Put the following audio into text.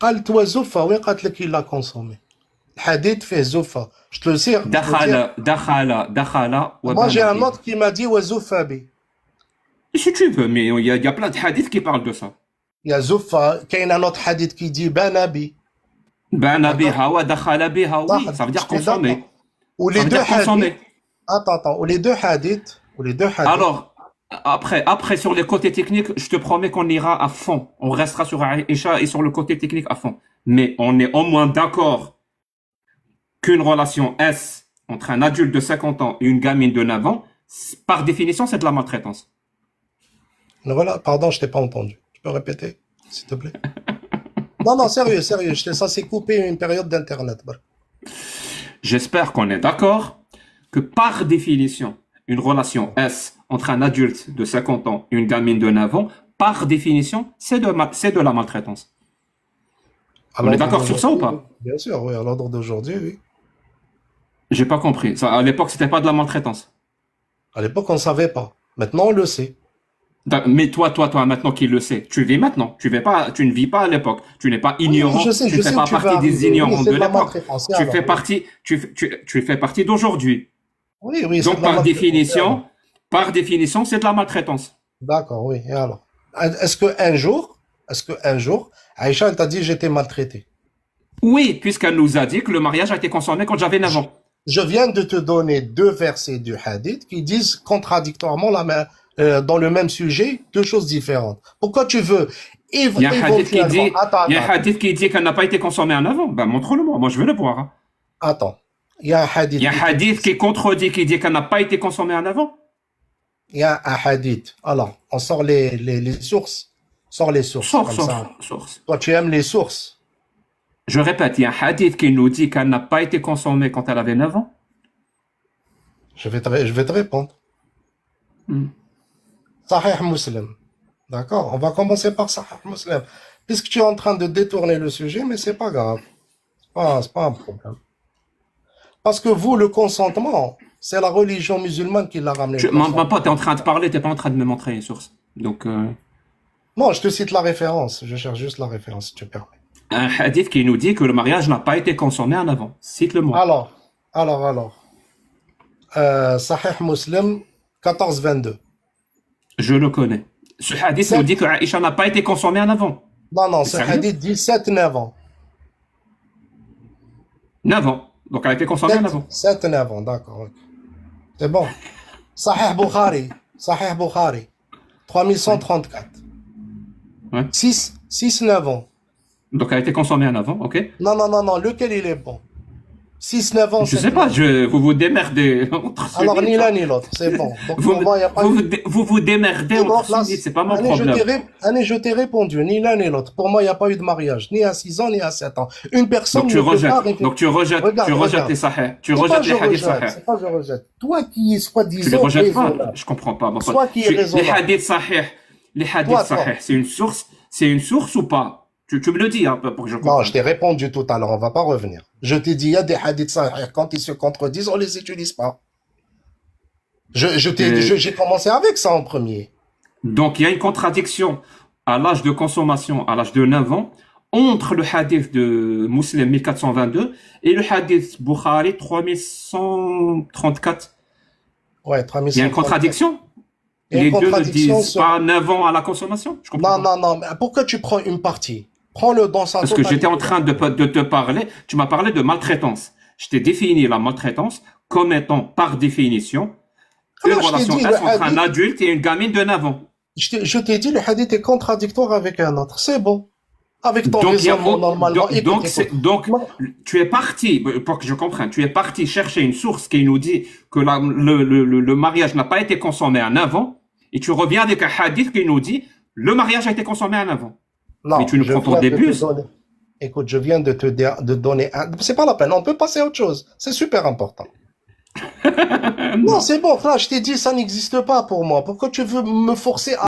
قالت وزفة وين قالت لك il l'a consommé الحديث فيه زفة je te le sais دخل moi j'ai un وبنى autre qui m'a dit وزفة بي Si tu veux, mais il y a plein de hadiths qui parlent de ça. il y a زفة كاين un autre hadith qui dit بنى بي بنى d'accord بها ودخل بها, oui, ça veut dire j'étais d'accord consommer. ou Ça les veut deux dire consommer. hadiths attends ou les deux hadiths Alors, après, sur les côtés techniques, je te promets qu'on ira à fond. On restera sur Aïcha et sur le côté technique à fond. Mais on est au moins d'accord qu'une relation S entre un adulte de 50 ans et une gamine de 9 ans, par définition, c'est de la maltraitance. voilà pardon je t'ai pas entendu tu peux répéter s'il te plaît non sérieux j'étais censé couper une période d'internet J'espère qu'on est d'accord que par définition, une relation S entre un adulte de 50 ans et une gamine de 9 ans, par définition, c'est de la maltraitance. On est d'accord sur ça ou pas? Bien sûr, oui, à l'ordre d'aujourd'hui, oui. J'ai pas compris. Ça, à l'époque, c'était pas de la maltraitance. À l'époque, on ne savait pas. Maintenant, on le sait. Mais toi, maintenant qui le sais, tu vis maintenant. Tu ne vis pas à l'époque. Tu n'es pas ignorant. Oui, je sais, tu ne fais pas partie des ignorants de l'époque. Tu fais partie d'aujourd'hui. Oui, donc par définition, c'est de la maltraitance. D'accord, oui. Et alors, est-ce qu'un jour, Aïcha, elle t'a dit j'étais maltraité? Oui, puisqu'elle nous a dit que le mariage a été consommé quand j'avais 9 ans. Je viens de te donner deux versets du hadith qui disent contradictoirement dans le même sujet deux choses différentes. Pourquoi tu veux il y a un hadith qui dit qu'elle n'a pas été consommée en avant. Ben, montre-le-moi. Moi, je veux le voir. Hein. Attends. Il y a un hadith qui contredit, qui dit qu'elle n'a pas été consommée en avant. Il y a un hadith. Alors, on sort les sources. Sors les sources. Source. Toi, tu aimes les sources. Je répète, il y a un hadith qui nous dit qu'elle n'a pas été consommée quand elle avait 9 ans. Je vais te répondre. Sahih Muslim. D'accord? On va commencer par Sahih Muslim. Puisque tu es en train de détourner le sujet, mais c'est pas grave. C'est pas un problème. Parce que vous, le consentement, c'est la religion musulmane qui l'a ramené. Ma pote, tu es en train de parler, tu n'es pas en train de me montrer une source. Donc. Non, je te cite la référence. Je cherche juste la référence, si tu permets. Un hadith qui nous dit que le mariage n'a pas été consommé en avant. Cite-le-moi. Alors. Sahih Muslim 14-22. Je le connais. Ce hadith nous dit que Aïcha n'a pas été consommée en avant. Non, ce hadith dit 7-9 ans. 9 ans. Donc elle a été consommée en avant. 7-9 ans, d'accord. C'est bon. Sahih Bukhari. 3134. Ouais. 6-9 ans. Donc elle a été consommée en avant, ok? Non, lequel il est bon? 6-9 ans. Je sais pas, vous vous démerdez entre alors, ni l'un ni l'autre, c'est bon. Donc, vous vous démerdez entre sunnites, c'est pas mon problème. Je t'ai répondu, ni l'un ni l'autre. Pour moi, il n'y a pas eu de mariage, ni à 6 ans, ni à 7 ans. Une personne donc tu rejettes les sahih. Tu rejettes les hadiths sahih. C'est pas je rejette. Toi qui es soi-disant. Tu les rejettes pas, je comprends pas. Toi qui es raisonnable. Les hadiths sahih, c'est une source ou pas? Tu me le dis un peu pour que je comprenne. Non, je t'ai répondu tout à l'heure, on va pas revenir. Je t'ai dit, il y a des hadiths sahih, quand ils se contredisent, on les utilise pas. J'ai commencé avec ça en premier. Donc, il y a une contradiction à l'âge de consommation, à l'âge de 9 ans, entre le hadith de Muslim 1422 et le hadith Bukhari 3134. Ouais, 3134. Il y a une contradiction? Les deux ne disent pas 9 ans à la consommation? Je comprends pas. Non, mais pourquoi tu prends une partie? Prends-le dans sa totalité. Parce que j'étais en train de te parler, tu m'as parlé de maltraitance. Je t'ai défini la maltraitance comme étant, par définition, une relation entre un adulte et une gamine de 9 ans. Je t'ai dit, le hadith est contradictoire avec un autre. C'est bon. Avec ton raisonnement, normalement. Donc, tu es parti, pour que je comprenne, tu es parti chercher une source qui nous dit que le mariage n'a pas été consommé en 9 ans, et tu reviens avec un hadith qui nous dit le mariage a été consommé en 9 ans. Non, mais tu nous prends pour des bus. Écoute, je viens de te donner un... C'est pas la peine, on peut passer à autre chose. C'est super important. Non, c'est bon, frère, je t'ai dit, ça n'existe pas pour moi. Pourquoi tu veux me forcer à...